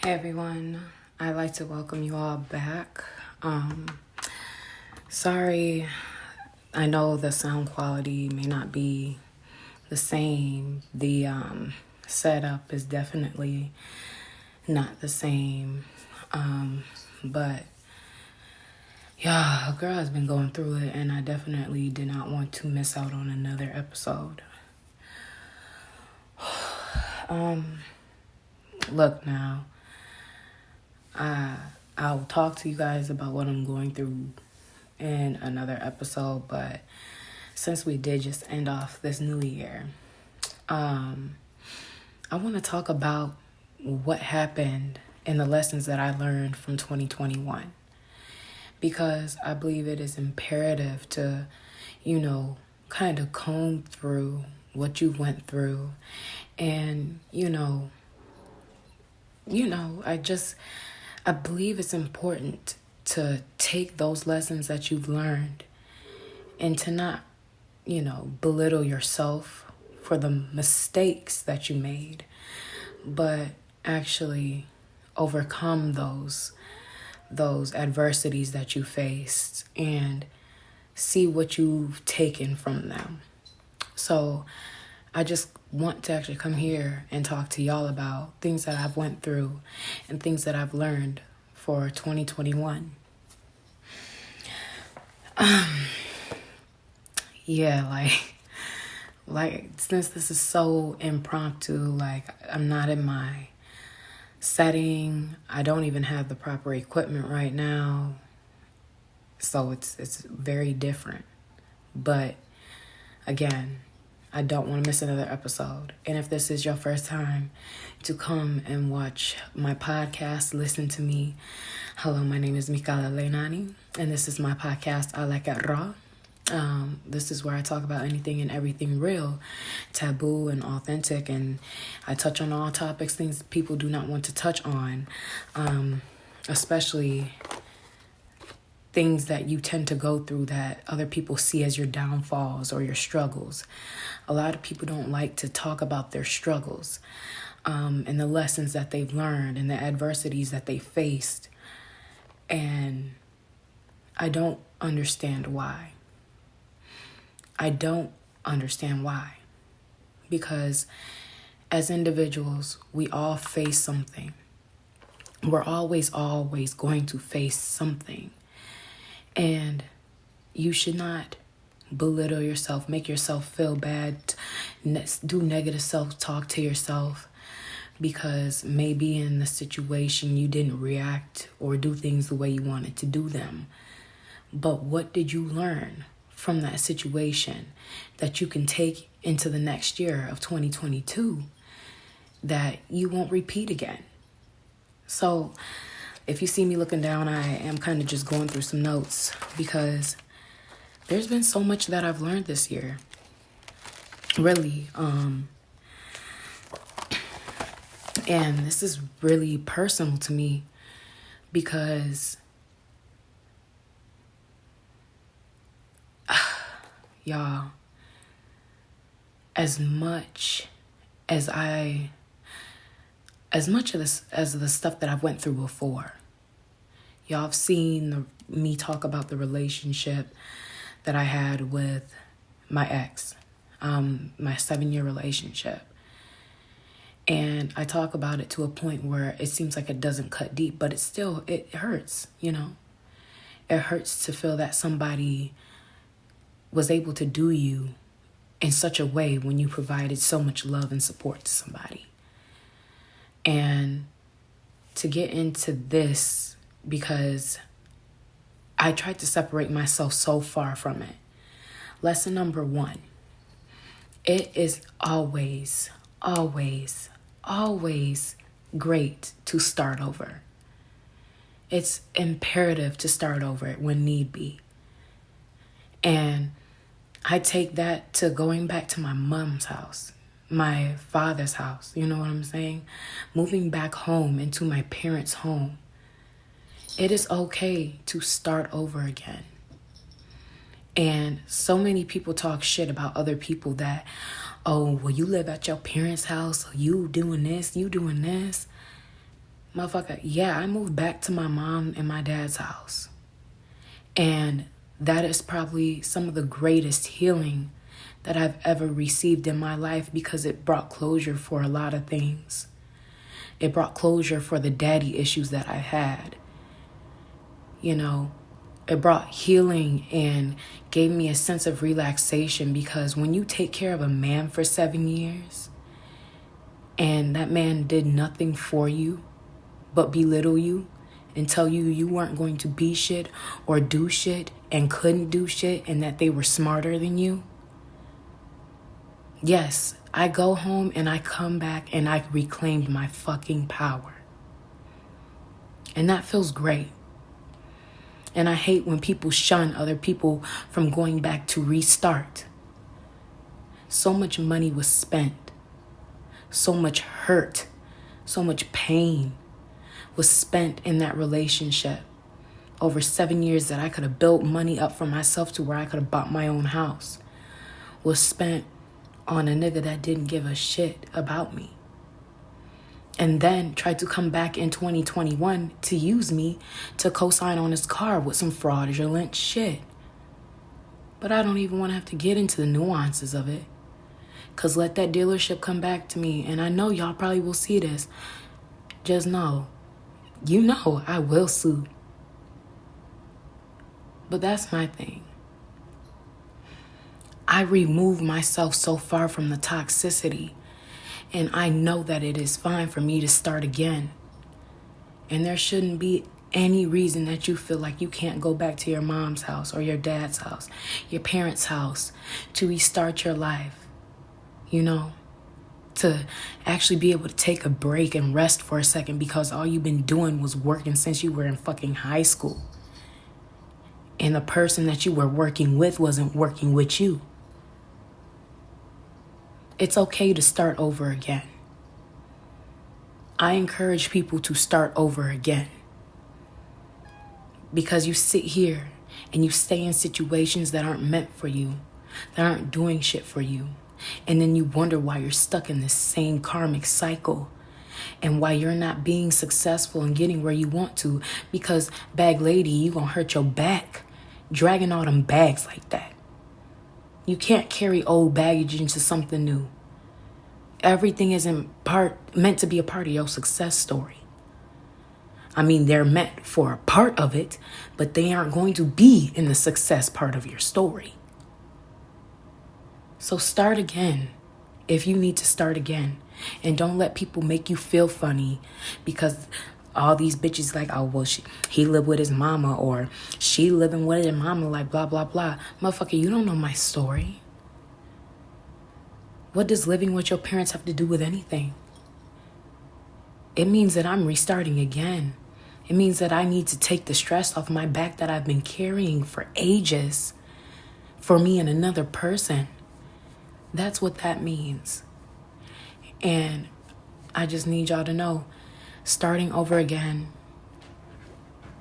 Hey everyone, I'd like to welcome you all back. Sorry, I know the sound quality may not be the same. The setup is definitely not the same. But yeah, a girl has been going through it, and I definitely did not want to miss out on another episode. Look now. I'll talk to you guys about what I'm going through in another episode, but since we did just end off this new year, I want to talk about what happened and the lessons that I learned from 2021, because I believe it is imperative to, kind of comb through what you went through and, I believe it's important to take those lessons that you've learned and to not, belittle yourself for the mistakes that you made, but actually overcome those adversities that you faced and see what you've taken from them. So I just want to actually come here and talk to y'all about things that I've went through and things that I've learned for 2021. Yeah, like since this is so impromptu, like I'm not in my setting. I don't even have the proper equipment right now. So it's very different. But again, I don't want to miss another episode. And if this is your first time to come and watch my podcast, listen to me. Hello, my name is Mikala Leinani, and this is my podcast, I Like It Raw. This is where I talk about anything and everything real, taboo, and authentic, and I touch on all topics, things people do not want to touch on, especially things that you tend to go through that other people see as your downfalls or your struggles. A lot of people don't like to talk about their struggles, and the lessons that they've learned and the adversities that they faced. And I don't understand why. I don't understand why. Because as individuals, we all face something. We're always going to face something. And you should not belittle yourself, make yourself feel bad, do negative self-talk to yourself because maybe in the situation you didn't react or do things the way you wanted to do them. But what did you learn from that situation that you can take into the next year of 2022 that you won't repeat again? So if you see me looking down, I am kind of just going through some notes because there's been so much that I've learned this year. Really. And this is really personal to me because y'all, as much of the stuff that I've went through before, y'all have seen me talk about the relationship that I had with my ex, my 7-year relationship. And I talk about it to a point where it seems like it doesn't cut deep, but it hurts, It hurts to feel that somebody was able to do you in such a way when you provided so much love and support to somebody. And to get into this, because I tried to separate myself so far from it. Lesson number 1, it is always great to start over. It's imperative to start over when need be. And I take that to going back to my mom's house, my father's house, you know what I'm saying? Moving back home into my parents' home. It is okay to start over again. And so many people talk shit about other people that, oh, well, you live at your parents' house, so you doing this, you doing this. Motherfucker, yeah, I moved back to my mom and my dad's house. And that is probably some of the greatest healing that I've ever received in my life, because it brought closure for a lot of things. It brought closure for the daddy issues that I had. You know, it brought healing and gave me a sense of relaxation, because when you take care of a man for 7 years and that man did nothing for you but belittle you and tell you you weren't going to be shit or do shit and couldn't do shit and that they were smarter than you. Yes, I go home and I come back and I reclaimed my fucking power. And that feels great. And I hate when people shun other people from going back to restart. So much money was spent. So much hurt. So much pain was spent in that relationship. Over 7 years that I could have built money up for myself to where I could have bought my own house was spent on a nigga that didn't give a shit about me. And then tried to come back in 2021 to use me to co-sign on his car with some fraudulent shit. But I don't even want to have to get into the nuances of it. Because let that dealership come back to me. And I know y'all probably will see this. Just know, you know I will sue. But that's my thing. I remove myself so far from the toxicity. And I know that it is fine for me to start again. And there shouldn't be any reason that you feel like you can't go back to your mom's house or your dad's house, your parents' house, to restart your life. You know, to actually be able to take a break and rest for a second, because all you've been doing was working since you were in fucking high school. And the person that you were working with wasn't working with you. It's okay to start over again. I encourage people to start over again. Because you sit here and you stay in situations that aren't meant for you, that aren't doing shit for you. And then you wonder why you're stuck in this same karmic cycle and why you're not being successful and getting where you want to. Because, bag lady, you gonna hurt your back dragging all them bags like that. You can't carry old baggage into something new. Everything isn't meant to be a part of your success story. I mean, they're meant for a part of it, but they aren't going to be in the success part of your story. So start again if you need to start again. And don't let people make you feel funny because all these bitches like, oh, well, he lived with his mama, or she living with her mama, like blah, blah, blah. Motherfucker, you don't know my story. What does living with your parents have to do with anything? It means that I'm restarting again. It means that I need to take the stress off my back that I've been carrying for ages for me and another person. That's what that means. And I just need y'all to know, starting over again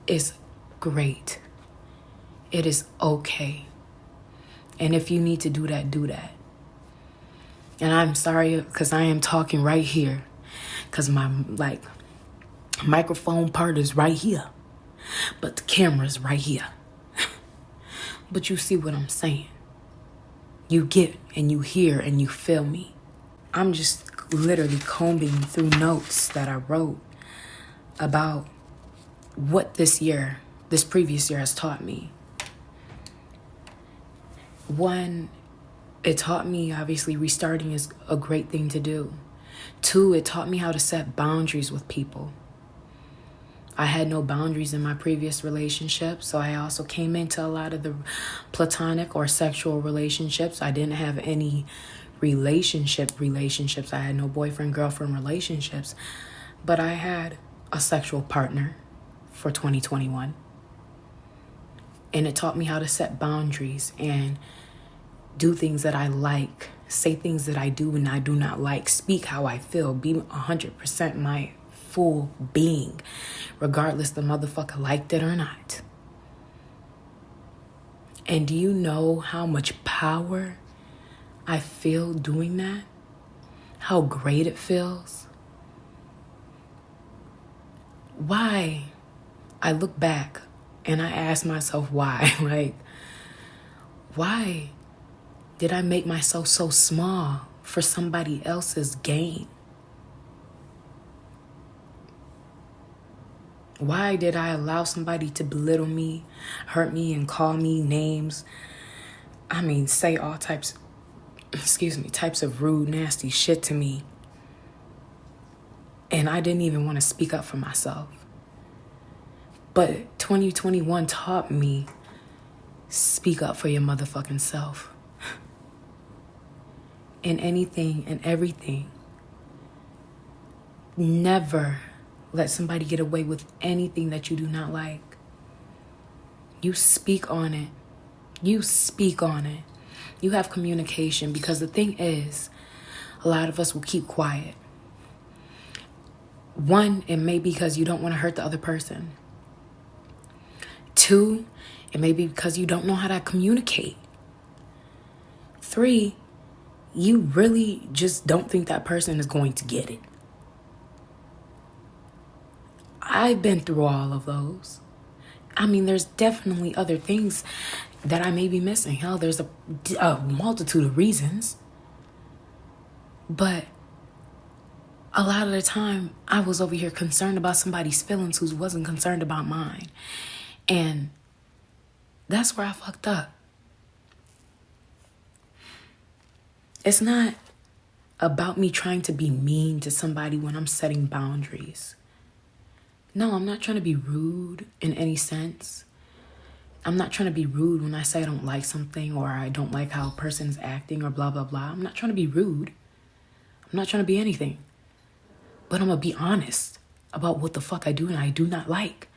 is great. It is okay. And if you need to do that, do that. And I'm sorry because I am talking right here because my microphone part is right here, but the camera's right here. But you see what I'm saying. You get and you hear and you feel me. I'm just literally combing through notes that I wrote about what this previous year has taught me. One, it taught me, obviously, restarting is a great thing to do. Two, it taught me how to set boundaries with people. I had no boundaries in my previous relationship, so I also came into a lot of the platonic or sexual relationships. I didn't have any relationships. I had no boyfriend-girlfriend relationships, but I had a sexual partner for 2021. And it taught me how to set boundaries and do things that I like, say things that I do and I do not like, speak how I feel, be 100% my full being, regardless the motherfucker liked it or not. And do you know how much power I feel doing that? How great it feels? why? I look back and I ask myself why. Like, why did I make myself so small for somebody else's gain? Why did I allow somebody to belittle me, hurt me, and call me names? I mean, say all types of rude, nasty shit to me. And I didn't even want to speak up for myself. But 2021 taught me, speak up for your motherfucking self. In anything and everything. Never let somebody get away with anything that you do not like. You speak on it. You speak on it. You have communication, because the thing is, a lot of us will keep quiet. One, it may be because you don't want to hurt the other person. Two, it may be because you don't know how to communicate. Three, you really just don't think that person is going to get it. I've been through all of those. I mean, there's definitely other things that I may be missing. Hell, there's a multitude of reasons. But a lot of the time, I was over here concerned about somebody's feelings who wasn't concerned about mine. And that's where I fucked up. It's not about me trying to be mean to somebody when I'm setting boundaries. No, I'm not trying to be rude in any sense. I'm not trying to be rude when I say I don't like something or I don't like how a person's acting or blah, blah, blah. I'm not trying to be rude. I'm not trying to be anything. But I'm going to be honest about what the fuck I do and I do not like.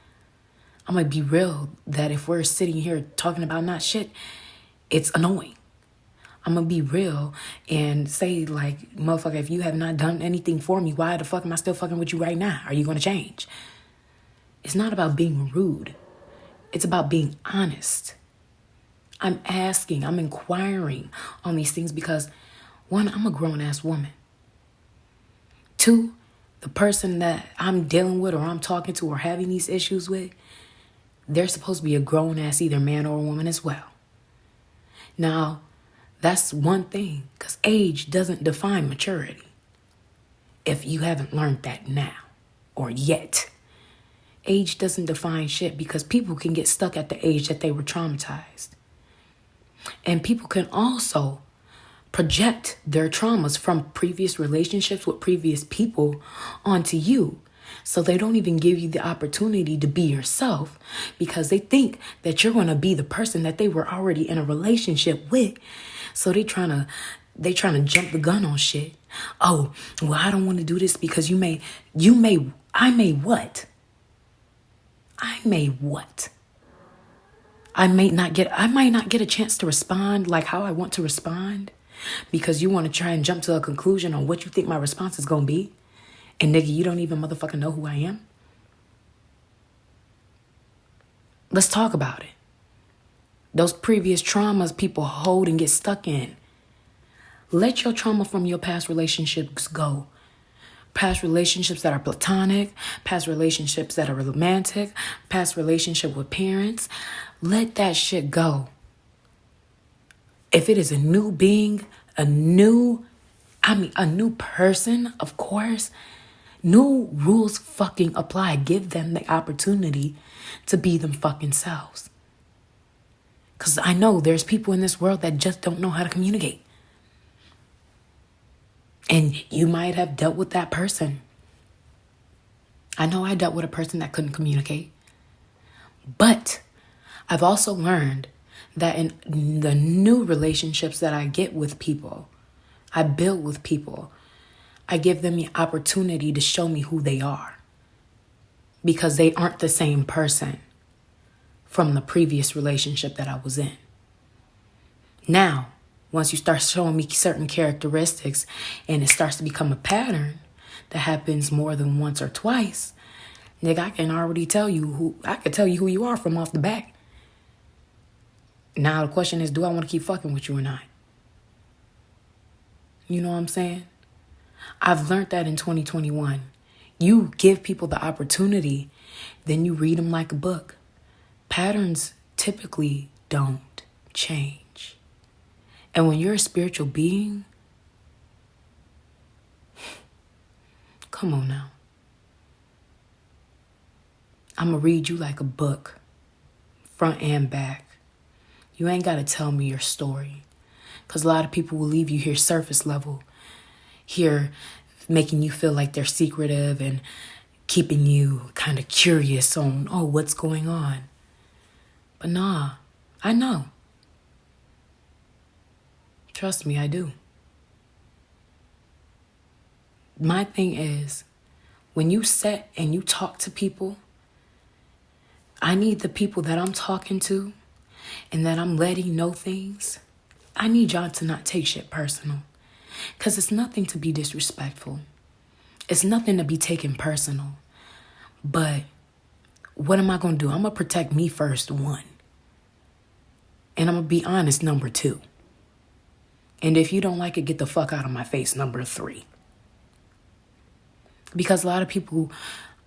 I'm going to be real that if we're sitting here talking about not shit, it's annoying. I'm going to be real and say, like, motherfucker, if you have not done anything for me, why the fuck am I still fucking with you right now? Are you going to change? It's not about being rude. It's about being honest. I'm asking, I'm inquiring on these things because, one, I'm a grown-ass woman. Two, the person that I'm dealing with or I'm talking to or having these issues with, they're supposed to be a grown-ass either man or woman as well. Now, that's one thing, because age doesn't define maturity. If you haven't learned that now or yet. Age doesn't define shit, because people can get stuck at the age that they were traumatized. And people can also project their traumas from previous relationships with previous people onto you. So they don't even give you the opportunity to be yourself, because they think that you're going to be the person that they were already in a relationship with. So they trying to jump the gun on shit. Oh, well, I don't want to do this because I may what? I might not get a chance to respond like how I want to respond, because you want to try and jump to a conclusion on what you think my response is going to be. And nigga, you don't even motherfucking know who I am. Let's talk about it. Those previous traumas people hold and get stuck in. Let your trauma from your past relationships go. Past relationships that are platonic, past relationships that are romantic, past relationship with parents. Let that shit go. If it is a new being, a new person, of course, new rules fucking apply. Give them the opportunity to be them fucking selves. Because I know there's people in this world that just don't know how to communicate. And you might have dealt with that person. I know I dealt with a person that couldn't communicate. But I've also learned that in the new relationships that I get with people, I build with people, I give them the opportunity to show me who they are. Because they aren't the same person from the previous relationship that I was in. Now, once you start showing me certain characteristics and it starts to become a pattern that happens more than once or twice, nigga, I can already tell you who you are from off the bat. Now the question is, do I want to keep fucking with you or not? You know what I'm saying? I've learned that in 2021. You give people the opportunity, then you read them like a book. Patterns typically don't change. And when you're a spiritual being, come on now. I'm going to read you like a book, front and back. You ain't got to tell me your story. Because a lot of people will leave you here surface level, here making you feel like they're secretive and keeping you kind of curious on, oh, what's going on? But nah, I know. Trust me, I do. My thing is, when you sit and you talk to people, I need the people that I'm talking to and that I'm letting know things, I need y'all to not take shit personal. Because it's nothing to be disrespectful. It's nothing to be taken personal. But what am I going to do? I'm going to protect me first, one. And I'm going to be honest, number two. And if you don't like it, get the fuck out of my face, number three. Because a lot of people,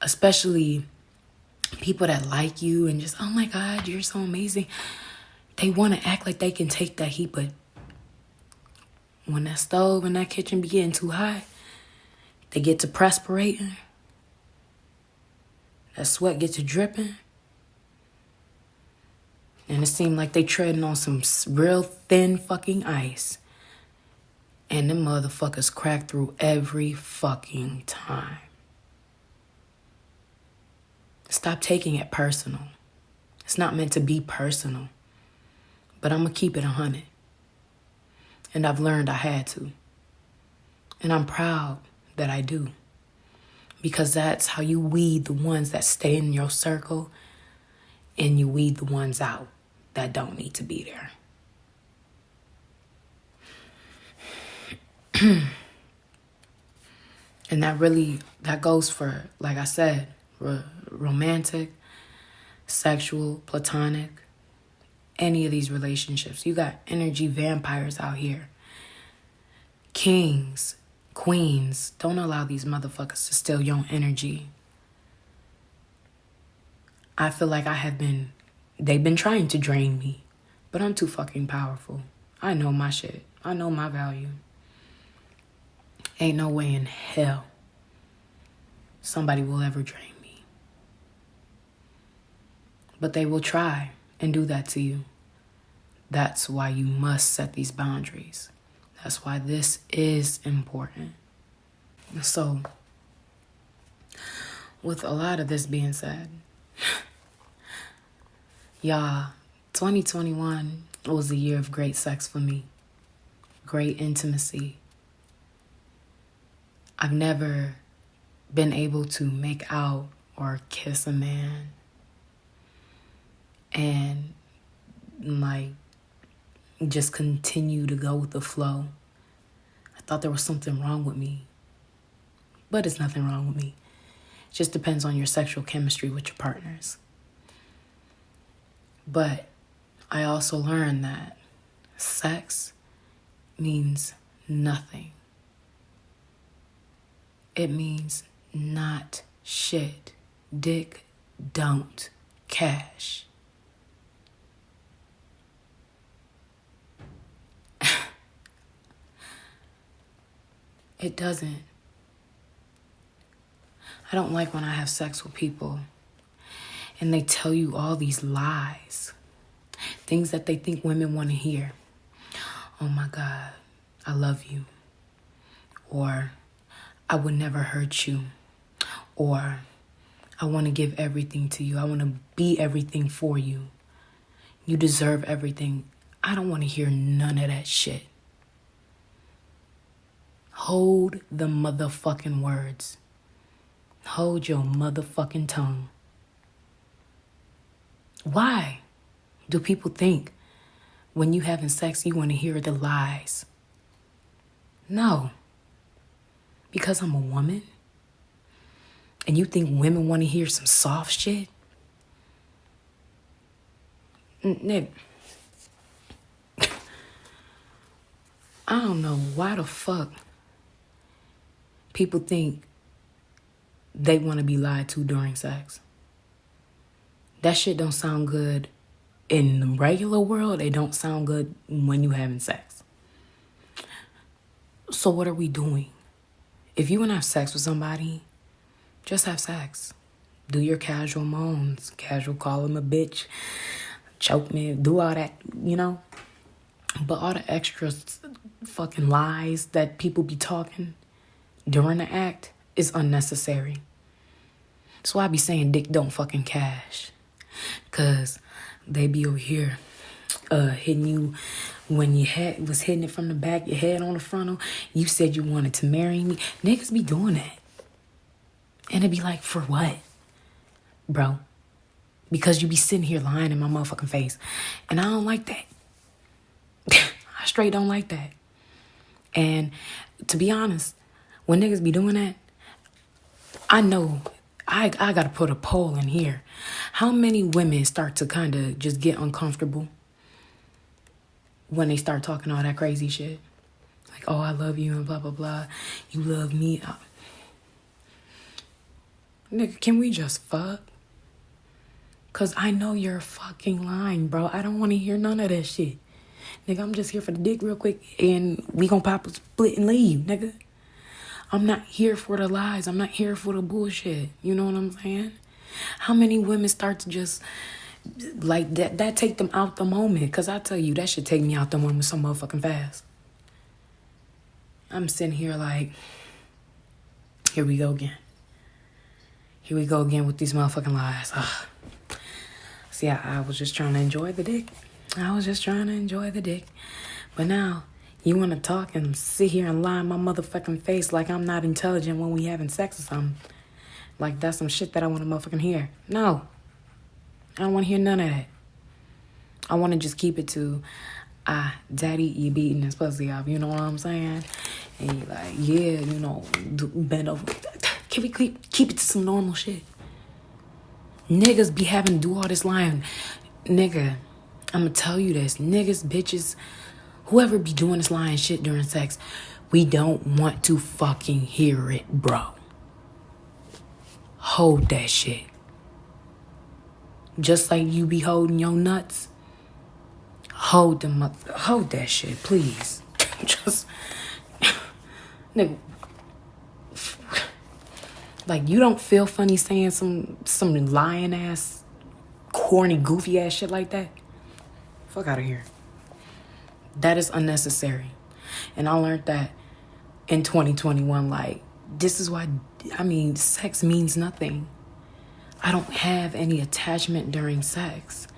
especially people that like you and just, oh my God, you're so amazing. They want to act like they can take that heat, but when that stove and that kitchen be getting too hot, they get to perspirating. That sweat gets to dripping. And it seems like they treading on some real thin fucking ice. And them motherfuckers crack through every fucking time. Stop taking it personal. It's not meant to be personal. But I'm going to keep it 100. And I've learned I had to. And I'm proud that I do. Because that's how you weed the ones that stay in your circle. And you weed the ones out that don't need to be there. And that goes for, like I said, romantic, sexual, platonic, any of these relationships. You got energy vampires out here. Kings, queens, don't allow these motherfuckers to steal your energy. I feel like they've been trying to drain me, but I'm too fucking powerful. I know my shit. I know my value. Ain't no way in hell somebody will ever drain me. But they will try and do that to you. That's why you must set these boundaries. That's why this is important. So, with a lot of this being said, y'all, 2021 was a year of great sex for me. Great intimacy. I've never been able to make out or kiss a man and just continue to go with the flow. I thought there was something wrong with me, but it's nothing wrong with me. It just depends on your sexual chemistry with your partners. But I also learned that sex means nothing. It means not shit. Dick don't cash. It doesn't. I don't like when I have sex with people and they tell you all these lies. Things that they think women want to hear. Oh my God, I love you. Or I would never hurt you. Or I want to give everything to you. I want to be everything for you. You deserve everything. I don't want to hear none of that shit. Hold the motherfucking words. Hold your motherfucking tongue. Why do people think when you having sex you want to hear the lies? No. Because I'm a woman? And you think women want to hear some soft shit? Nigga. I don't know why the fuck people think they want to be lied to during sex. That shit don't sound good in the regular world. It don't sound good when you having sex. So what are we doing? If you want to have sex with somebody, just have sex. Do your casual moans, casual call him a bitch, choke me, do all that, you know? But all the extra fucking lies that people be talking during the act is unnecessary. That's why I be saying dick don't fucking cash. Because they be over here hitting you when your head was hitting it from the back, your head on the frontal. You said you wanted to marry me. Niggas be doing that. And it be like, for what? Bro. Because you be sitting here lying in my motherfucking face. And I don't like that. I straight don't like that. And to be honest, when niggas be doing that, I know I gotta put a poll in here. How many women start to kind of just get uncomfortable when they start talking all that crazy shit? Like, oh, I love you and blah, blah, blah. You love me. Nigga, can we just fuck? Because I know you're fucking lying, bro. I don't want to hear none of that shit. Nigga, I'm just here for the dick real quick and we gonna pop a split and leave, nigga. I'm not here for the lies. I'm not here for the bullshit. You know what I'm saying? How many women start to just like that take them out the moment? Because I tell you, that should take me out the moment so motherfucking fast. I'm sitting here like, here we go again. Here we go again with these motherfucking lies. Ugh. See, I was just trying to enjoy the dick. But now, you want to talk and sit here and lie in my motherfucking face like I'm not intelligent when we having sex or something. Like that's some shit that I want to motherfucking hear. No. I don't want to hear none of that. I want to just keep it to, daddy, you beating this pussy up. You know what I'm saying? And you like, yeah, you know, bend over. Can we keep it to some normal shit? Niggas be having to do all this lying. Nigga, I'm going to tell you this. Niggas, bitches, whoever be doing this lying shit during sex, we don't want to fucking hear it, bro. Hold that shit. Just like you be holding your nuts, hold them up. Hold that shit, please. Just, nigga. Like, you don't feel funny saying some lying ass, corny, goofy ass shit like that? Fuck out of here. That is unnecessary. And I learned that in 2021. Like, this is why, sex means nothing. I don't have any attachment during sex.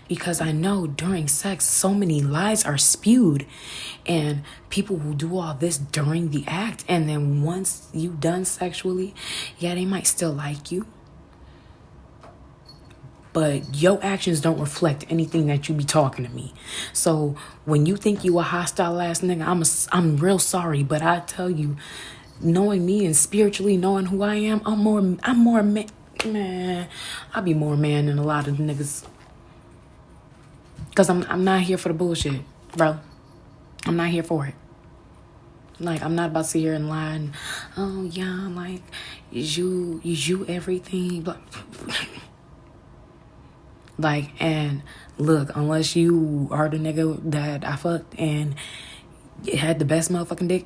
Because I know during sex, so many lies are spewed. And people will do all this during the act. And then once you done sexually, yeah, they might still like you. But your actions don't reflect anything that you be talking to me. So when you think you a hostile ass nigga, I'm real sorry. But I tell you, knowing me and spiritually knowing who I am, I'm more man. I be more man than a lot of niggas. Because I'm not here for the bullshit, bro. I'm not here for it. Like, I'm not about to sit here and lie and, oh, yeah, like, is you everything? But, like, and look, unless you are the nigga that I fucked and had the best motherfucking dick,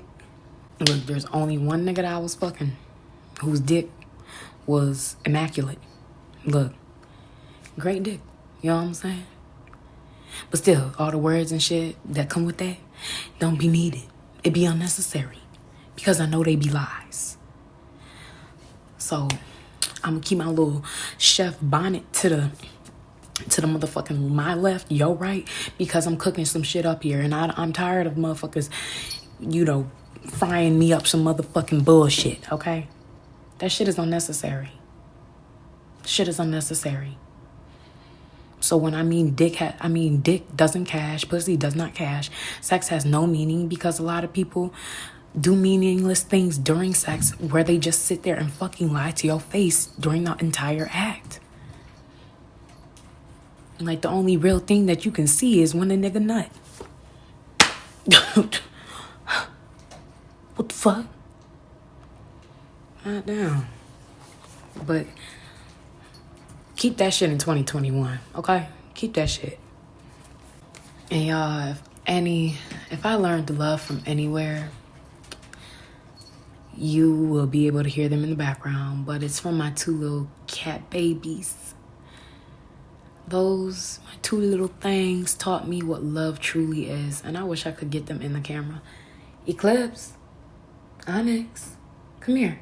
look, there's only one nigga that I was fucking whose dick was immaculate. Look, great dick. You know what I'm saying? But still, all the words and shit that come with that don't be needed. It be unnecessary. Because I know they be lies. So, I'm going to keep my little chef bonnet to the motherfucking my left, your right. Because I'm cooking some shit up here. And I'm tired of motherfuckers, frying me up some motherfucking bullshit, okay? That shit is unnecessary. Shit is unnecessary. So when dick doesn't cash, pussy does not cash. Sex has no meaning because a lot of people do meaningless things during sex where they just sit there and fucking lie to your face during the entire act. Like, the only real thing that you can see is when a nigga nut. What the fuck? God damn. But keep that shit in 2021, okay? Keep that shit. And y'all, if I learned love from anywhere, you will be able to hear them in the background, but it's from my 2 little cat babies. Those, my 2 little things taught me what love truly is, and I wish I could get them in the camera. Eclipse, Onyx, come here.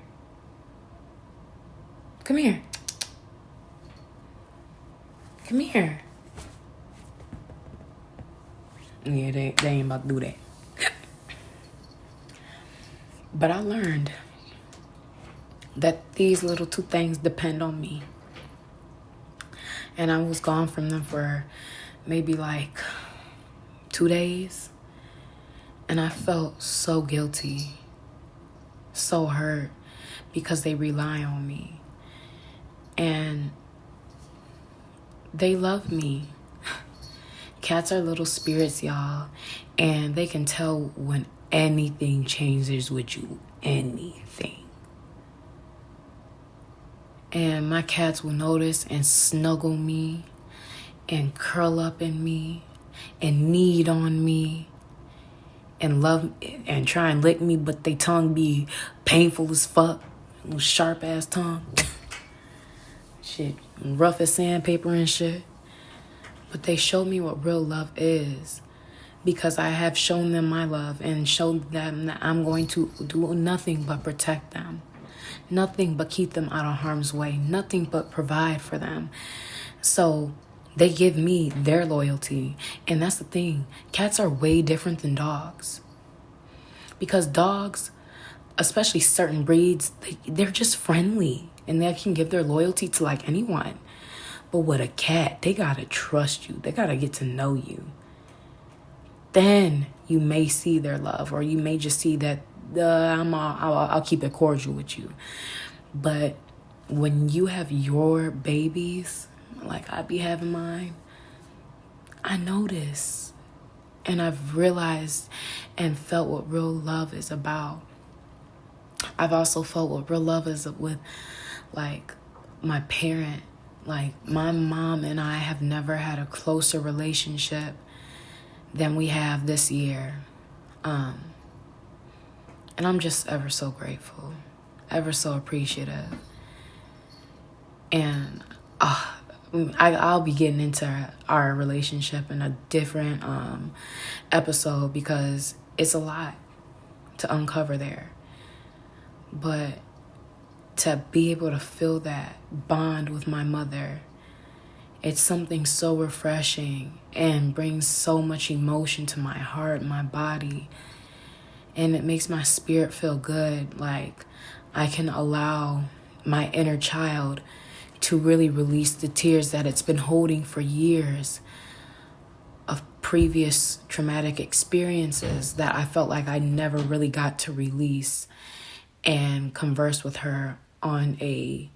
Come here. Come here. Yeah, they ain't about to do that. But I learned that these little 2 things depend on me. And I was gone from them for maybe like 2 days. And I felt so guilty, so hurt, because they rely on me. And they love me. Cats are little spirits, y'all. And they can tell when anything changes with you. Anything. And my cats will notice and snuggle me and curl up in me and knead on me and love and try and lick me, but they tongue be painful as fuck. Little sharp ass tongue. Shit, rough as sandpaper and shit. But they show me what real love is, because I have shown them my love and showed them that I'm going to do nothing but protect them. Nothing but keep them out of harm's way. Nothing but provide for them. So they give me their loyalty. And that's the thing. Cats are way different than dogs. Because dogs, especially certain breeds, they're just friendly. And they can give their loyalty to like anyone. But with a cat, they gotta trust you. They gotta get to know you. Then you may see their love, or you may just see that I'll keep it cordial with you. But when you have your babies, like I be having mine, I notice, and I've realized and felt what real love is about. I've also felt what real love is with, like, my parent. Like, my mom and I have never had a closer relationship than we have this year. And I'm just ever so grateful, ever so appreciative. And I'll be getting into our relationship in a different episode, because it's a lot to uncover there. But to be able to feel that bond with my mother, it's something so refreshing and brings so much emotion to my heart, my body. And it makes my spirit feel good. Like I can allow my inner child to really release the tears that it's been holding for years of previous traumatic experiences that I felt like I never really got to release and converse with her on I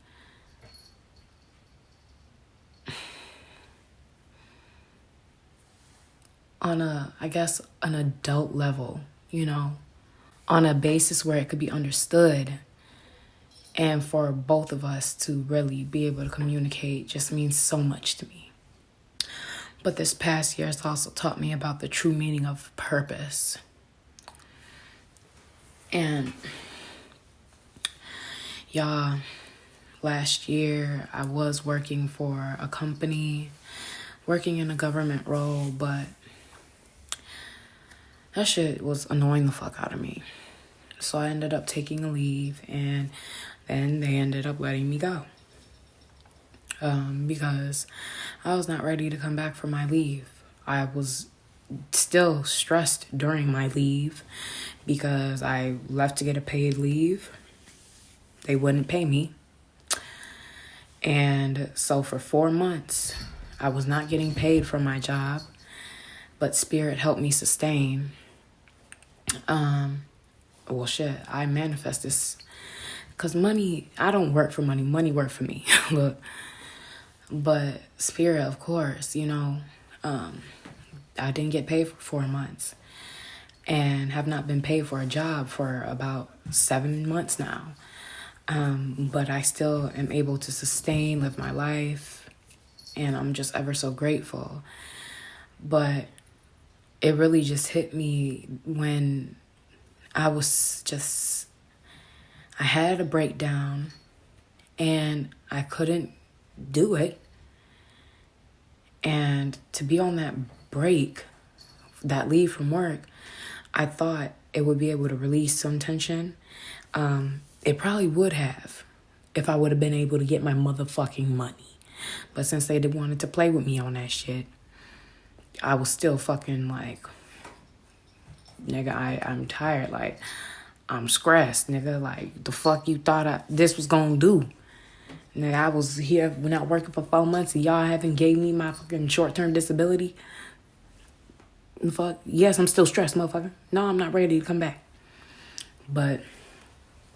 guess, an adult level, you know, on a basis where it could be understood. And for both of us to really be able to communicate just means so much to me. But this past year has also taught me about the true meaning of purpose. And y'all, last year I was working for a company, working in a government role, but that shit was annoying the fuck out of me. So I ended up taking a leave, and then they ended up letting me go. Because I was not ready to come back from my leave. I was still stressed during my leave because I left to get a paid leave. They wouldn't pay me. And so for 4 months, I was not getting paid for my job, but Spirit helped me sustain. Well, shit, I manifest this because money, I don't work for money. Money work for me. Look, but Spirit, of course, you know, I didn't get paid for 4 months and have not been paid for a job for about 7 months now. But I still am able to sustain, live my life, and I'm just ever so grateful. But it really just hit me when I had a breakdown and I couldn't do it. And to be on that break, that leave from work, I thought it would be able to release some tension. It probably would have if I would have been able to get my motherfucking money. But since they wanted to play with me on that shit, I was still fucking like, nigga, I'm tired. Like, I'm stressed, nigga. Like, the fuck you thought this was gonna do? Nigga, I was here not working for 4 months and y'all haven't gave me my fucking short-term disability. Fuck, yes, I'm still stressed, motherfucker. No, I'm not ready to come back. But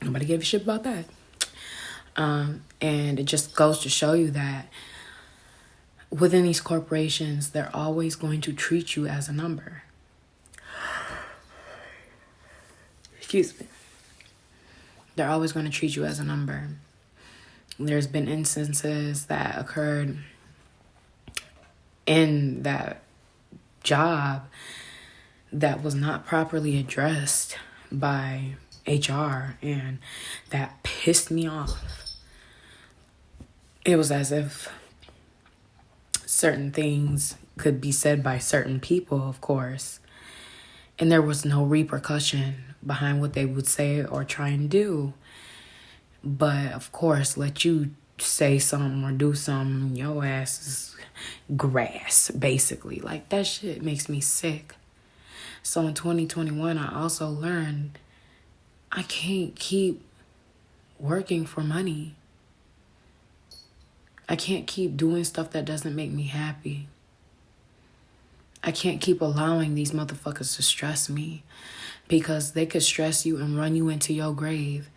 nobody gave a shit about that. And it just goes to show you that within these corporations, they're always going to treat you as a number. Excuse me. They're always going to treat you as a number. There's been instances that occurred in that job that was not properly addressed by HR, and that pissed me off. It was as if certain things could be said by certain people, of course, and there was no repercussion behind what they would say or try and do. But, of course, let you say something or do something, your ass is grass, basically. Like, that shit makes me sick. So in 2021, I also learned I can't keep working for money. I can't keep doing stuff that doesn't make me happy. I can't keep allowing these motherfuckers to stress me, because they could stress you and run you into your grave.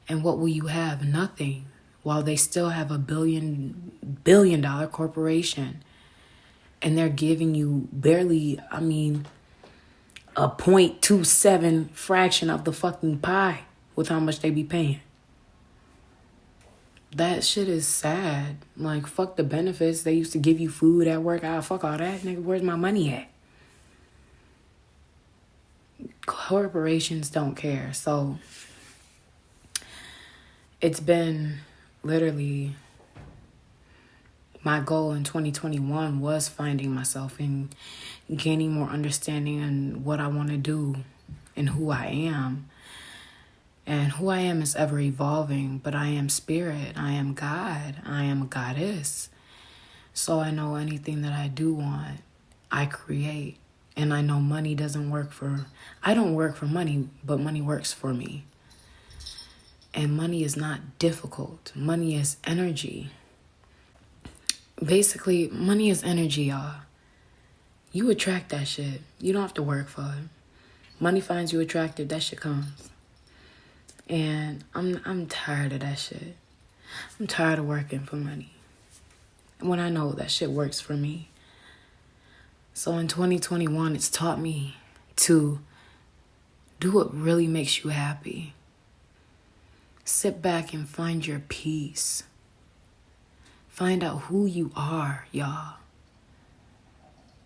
And what will you have? Nothing. While they still have a billion dollar corporation. And they're giving you barely, a 0.27 fraction of the fucking pie with how much they be paying. That shit is sad. Like, fuck the benefits. They used to give you food at work. Fuck all that, nigga. Where's my money at? Corporations don't care. So it's been literally my goal in 2021 was finding myself and gaining more understanding in what I want to do and who I am. And who I am is ever evolving, but I am spirit. I am God. I am a goddess. So I know anything that I do want, I create. And I know money doesn't work for... I don't work for money, but money works for me. And money is not difficult. Money is energy. Basically, money is energy, y'all. You attract that shit. You don't have to work for it. Money finds you attractive, that shit comes. And I'm tired of that shit. I'm tired of working for money. When I know that shit works for me. So in 2021, it's taught me to do what really makes you happy. Sit back and find your peace. Find out who you are, y'all.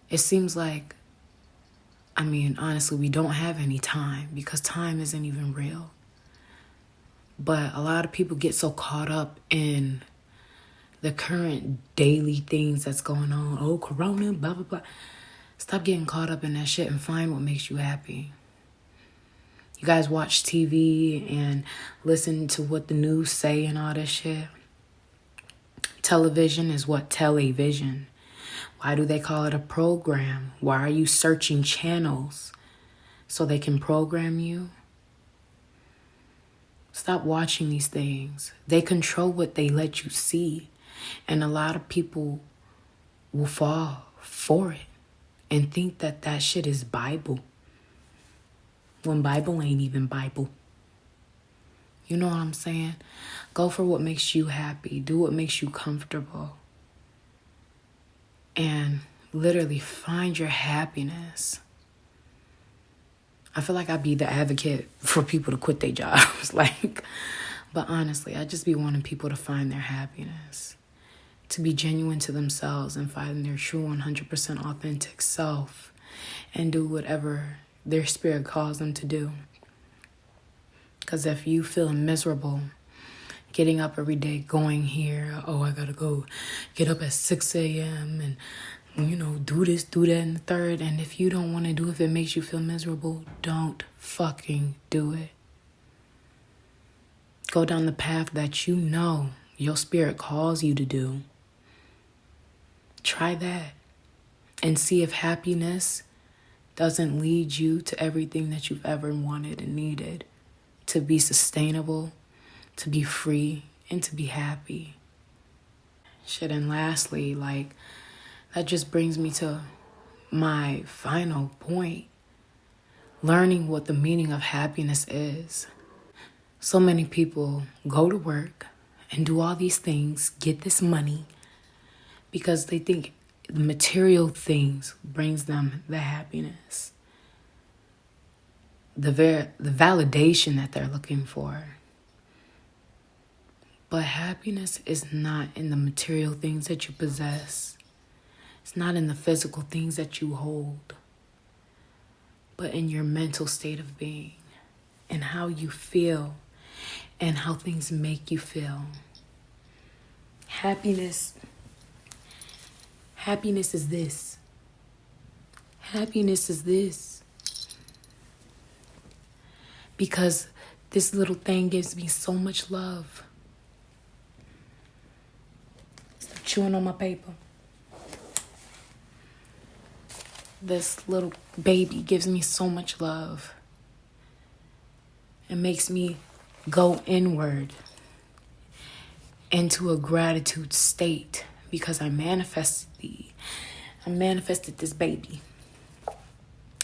It seems like, honestly, we don't have any time because time isn't even real. But a lot of people get so caught up in the current daily things that's going on. Oh, corona, blah, blah, blah. Stop getting caught up in that shit and find what makes you happy. You guys watch TV and listen to what the news say and all this shit. Television is what? Television. Why do they call it a program? Why are you searching channels so they can program you? Stop watching these things. They control what they let you see. And a lot of people will fall for it and think that that shit is Bible. When Bible ain't even Bible. You know what I'm saying? Go for what makes you happy. Do what makes you comfortable. And literally find your happiness. I feel like I'd be the advocate for people to quit their jobs. Like, But honestly, I just be wanting people to find their happiness, to be genuine to themselves and find their true 100% authentic self and do whatever their spirit calls them to do. Because if you feel miserable getting up every day, going here, I gotta go get up at 6 a.m. and, do this, do that, and the third. And if you don't want to do it, if it makes you feel miserable, don't fucking do it. Go down the path that you know your spirit calls you to do. Try that and see if happiness doesn't lead you to everything that you've ever wanted and needed to be sustainable, to be free, and to be happy. And lastly, that just brings me to my final point. Learning what the meaning of happiness is. So many people go to work and do all these things, get this money, because they think the material things brings them the happiness. The validation that they're looking for. But happiness is not in the material things that you possess. It's not in the physical things that you hold. But in your mental state of being and how you feel and how things make you feel. Happiness is this. Happiness is this. Because this little thing gives me so much love. Stop chewing on my paper. This little baby gives me so much love. It makes me go inward into a gratitude state because I manifested this baby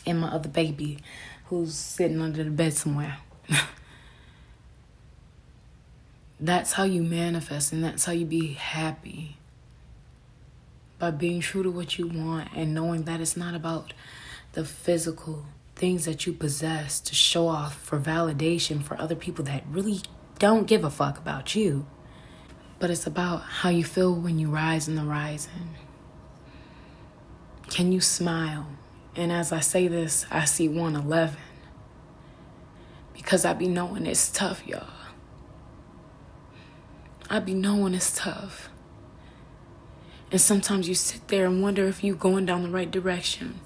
and my other baby who's sitting under the bed somewhere. That's how you manifest, and that's how you be happy. By being true to what you want and knowing that it's not about the physical things that you possess to show off for validation for other people that really don't give a fuck about you. But it's about how you feel when you rise in the rising. Can you smile? And as I say this, I see 111. Because I be knowing it's tough, y'all. I be knowing it's tough. And sometimes you sit there and wonder if you're going down the right direction.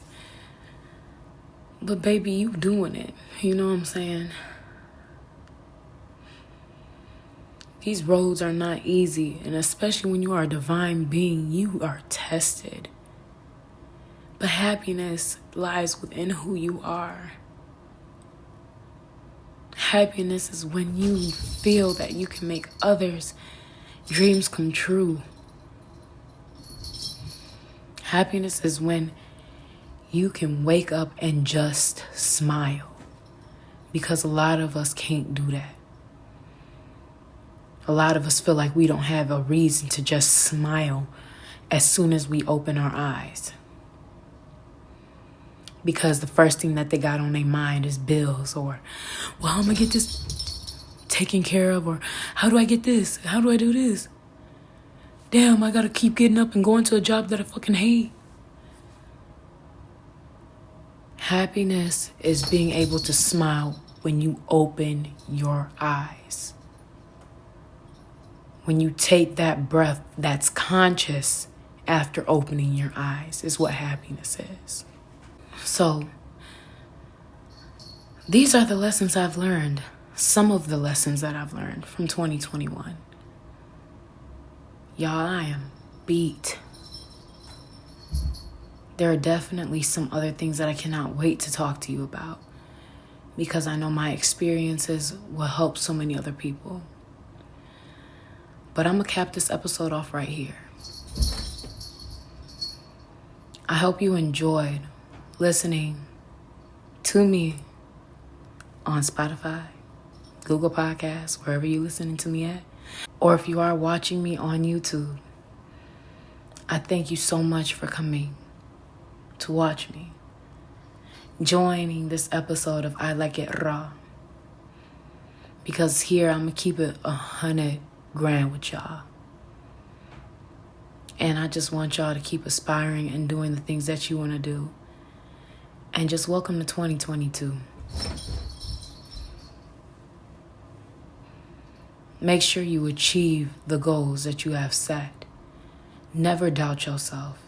But baby, you doing it. You know what I'm saying? These roads are not easy. And especially when you are a divine being, you are tested. But happiness lies within who you are. Happiness is when you feel that you can make others' dreams come true. Happiness is when you can wake up and just smile. Because a lot of us can't do that. A lot of us feel like we don't have a reason to just smile as soon as we open our eyes. Because the first thing that they got on their mind is bills or, well, how am I get this taken care of? Or how do I get this? How do I do this? Damn, I gotta keep getting up and going to a job that I fucking hate. Happiness is being able to smile when you open your eyes. When you take that breath that's conscious after opening your eyes is what happiness is. So, these are the lessons I've learned. Some of the lessons that I've learned from 2021. Y'all, I am beat. There are definitely some other things that I cannot wait to talk to you about. Because I know my experiences will help so many other people. But I'm going to cap this episode off right here. I hope you enjoyed listening to me on Spotify, Google Podcasts, wherever you're listening to me at. Or if you are watching me on YouTube, I thank you so much for coming to watch me. Joining this episode of I Like It Raw. Because here I'm going to keep it 100 grand with y'all. And I just want y'all to keep aspiring and doing the things that you want to do. And just welcome to 2022. Make sure you achieve the goals that you have set. Never doubt yourself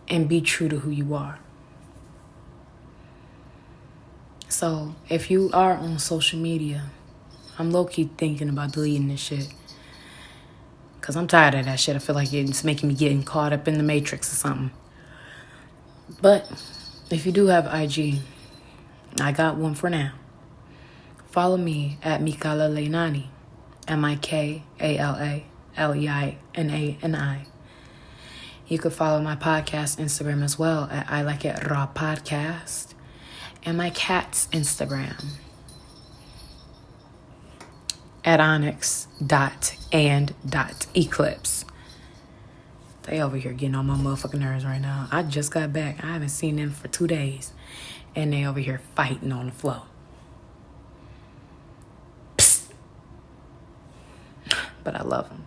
and be true to who you are. So if you are on social media, I'm low-key thinking about deleting this shit. Because I'm tired of that shit. I feel like it's making me getting caught up in the Matrix or something. But if you do have IG, I got one for now. Follow me at Mikala Leinani. Mikalaleinani. You could follow my podcast Instagram as well at I Like It Raw Podcast. And my cat's Instagram at onyx.and.eclipse. They over here getting on my motherfucking nerves right now. I just got back. I haven't seen them for 2 days. And they over here fighting on the floor. Psst. But I love them.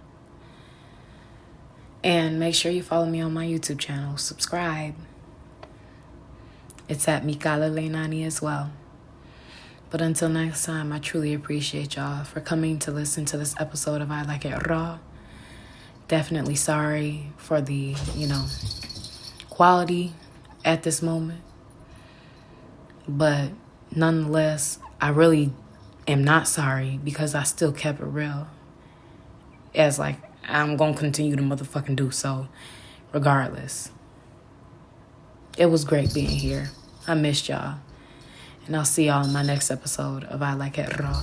And make sure you follow me on my YouTube channel. Subscribe. It's at Mikala Leinani as well. But until next time, I truly appreciate y'all for coming to listen to this episode of I Like It Raw. Definitely sorry for the, quality at this moment. But nonetheless, I really am not sorry because I still kept it real. As I'm going to continue to motherfucking do so regardless. It was great being here. I missed y'all. And I'll see y'all in my next episode of I Like It Raw.